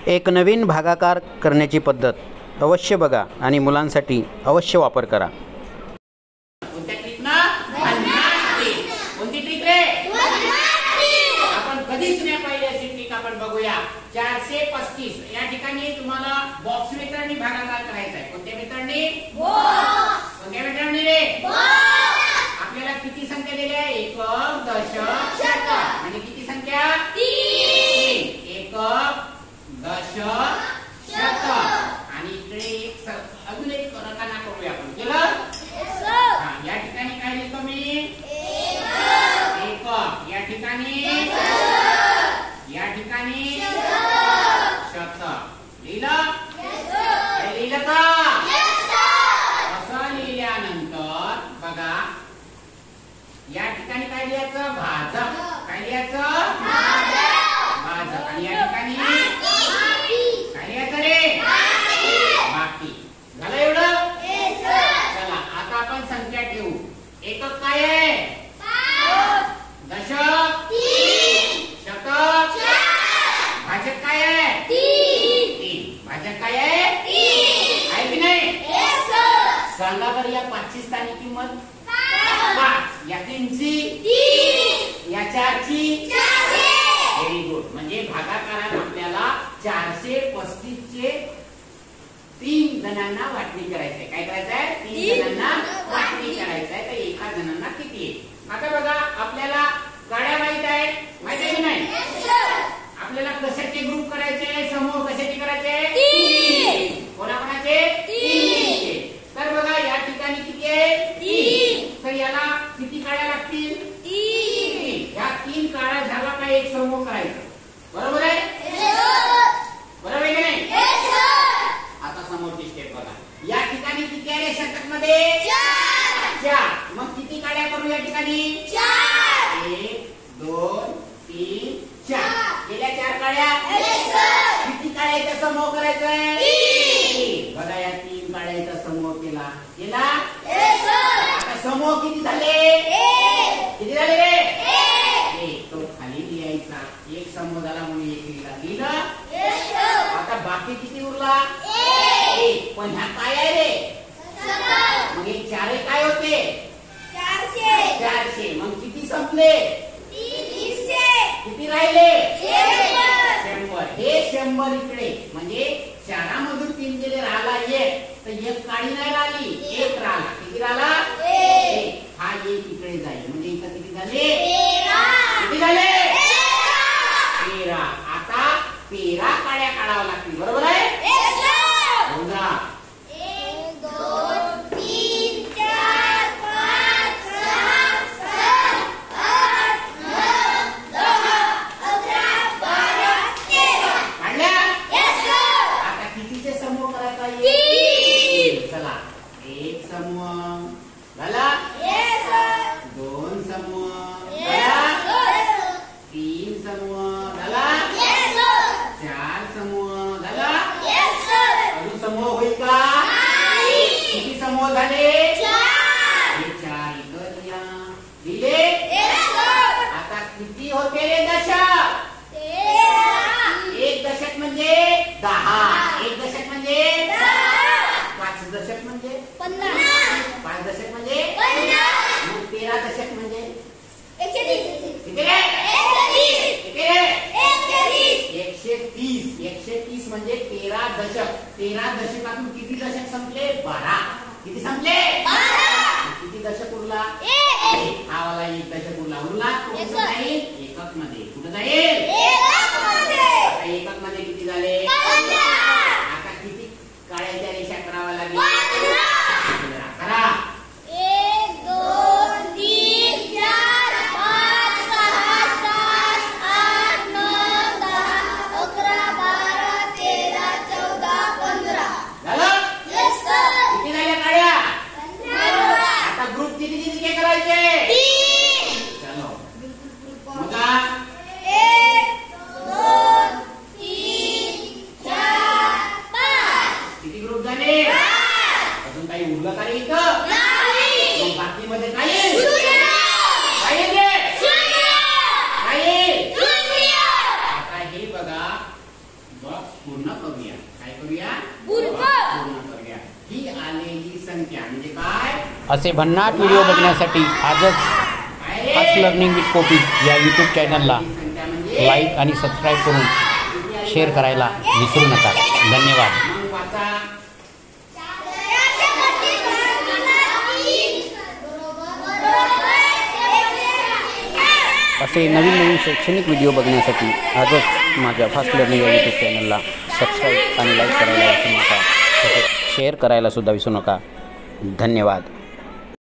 एक नवीन भागाकार करण्याची पद्धत अवश्य बघा आणि मुलांसाठी अवश्य वापर करा. कोणत्या ट्रिकनं? कोणती ट्रिक रे? आपण कधीच नाही पाहिली अशी ट्रिक आपण बघूया. 435 या ठिकाणी तुम्हाला बॉक्स मेथडनी भागाकार करायचा आहे. कोणत्या मेथडनी? कोणत्या मेथडनी रे? आपल्याला किती संख्या दिल्या आहे? एकक, दशक, शतक. आणि किती संख्या? 3. एकक, दशक, शतक. आणि इकडे अजून एक रकाना करूया आपण. केलं? या ठिकाणी काय लिहितो मी? एकक. या ठिकाणी या ठिकाणी शतक. लिहिलं? काय लिहिलं का? असं लिहिल्यानंतर बघा या ठिकाणी काय लिहायचं? भाजक. काय लिहायचं? भाजक. आणि या ठिकाणी काय लिहायचं रे? बाकी. झालं एवढं? चला आता आपण संख्या ठेवू. एकक काय आहे? दशक, शतक, भाजक काय आहे? 3. भाजक काय आहे? आहे की नाही? सांगा बरं या 5ची स्थानिक किंमत? 5. या 3ची? या 4ची? Very good. म्हणजे भागाकारात आपल्याला 435 चे 3 जणांना वाटणी करायचंय. काय करायचंय? 3 जणांना वाटणी करायचंय. तर एका जणांना किती आहे? आता बघा आपल्याला गाड्या माहित आहे? माहित आहे की नाही? आपल्याला कशाचे ग्रुप करायचे? समूह कशाचे करायचे? 3. कोणाकोणाचे? 3. तर बघा या ठिकाणी किती आहे? 3. तर याला किती काळ्या लागतील? 3. या 3 काळ्या झाला का एक समूह करायचा. बरोबर आहे? बरोबर आहे की नाही? आता समोरची स्टेप बघा. या ठिकाणी किती आहे शतक मध्ये? 4. मग किती काळ्या करू या ठिकाणी? 1 2 3 4. गेल्या 4 काळ्या? किती काळ्याचा समूह करायचा आहे? 3. बघा या 3 काळ्याचा समूह केला. केला? आता समूह किती झाले? किती झाले रे? 1. तो खाली लिहायचा. एक समूह झाला म्हणून 1 लिहिला. लिहिलं? आता बाकी किती उरला? 1. पण ह्या काय आहे रे? मग हे 4 काय होते? 400. मग किती संपले? किती राहिले? 100. हे 100 इकडे म्हणजे 4 मधून 3 गेले राहिला 1. तर 1 काळी नाही राहिली. 1 राहिला. किती राहिला? 1. हा 1 इकडे जाईल. म्हणजे इथं किती झाले? 13. किती झाले? 13. आता 13 काळ्या काढाव्या लागतील. बरोबर आहे? बघा 1 2 3 4 5 6 7 8 9 10 11 12 13. काढल्या? आता कितीचे समूह करायचा आहे? 3. चला 1 समूह झाला. 2 समूह झाला. 3 समूह झाला. 4 समूह झाला. अजून समूह होईल का? किती समूह झाले? 4. हे 4 इथं लिहा. लिहिले? आता किती होते रे दशक? 1 दशक म्हणजे 10. 1 दशक म्हणजे 5 दशक म्हणजे 5 दशक म्हणजे मग 13 दशक म्हणजे किती रे? 130. 130 म्हणजे 13 दशक. 13 दशकातून किती दशक संपले? 12. किती संपले? 12. किती दशक उरला? 1. हा वाला 1 दशक उरला. उरला कुठं जाईल? एकक मध्ये. कुठं जाईल? आता एकक मध्ये किती झाले? 15. आता किती काळ्याच्या रेषा कराव्या लागेल? 15. करा. 1 2 3 4 5 6 7 8 9 10 11 12 13 14 15. झालं? किती झाल्या काळ्या? आता ग्रुप किती किती करायचे? 3. चलो बघा 1 पूर्ण करूया. काय करूया? पूर्ण. पूर्ण करूया. ही आलेली संख्या म्हणजे काय? असे भन्नाट व्हिडिओ बघण्यासाठी आजच काय फास्ट लर्निंग विथ कॉपी या यूट्यूब चॅनलला आलेली संख्या म्हणजे लाईक आणि सबस्क्राईब करून शेअर करायला विसरू नका. धन्यवाद. मग वाचा. असे नवीन नवीन शैक्षणिक व्हिडिओ बघण्यासाठी आजच माझ्या फास्ट लर्निंग या यूट्यूब चॅनलला सबस्क्राईब आणि लाईक करायला विसरू नका. तसेच शेअर करायला सुद्धा विसरू नका. धन्यवाद.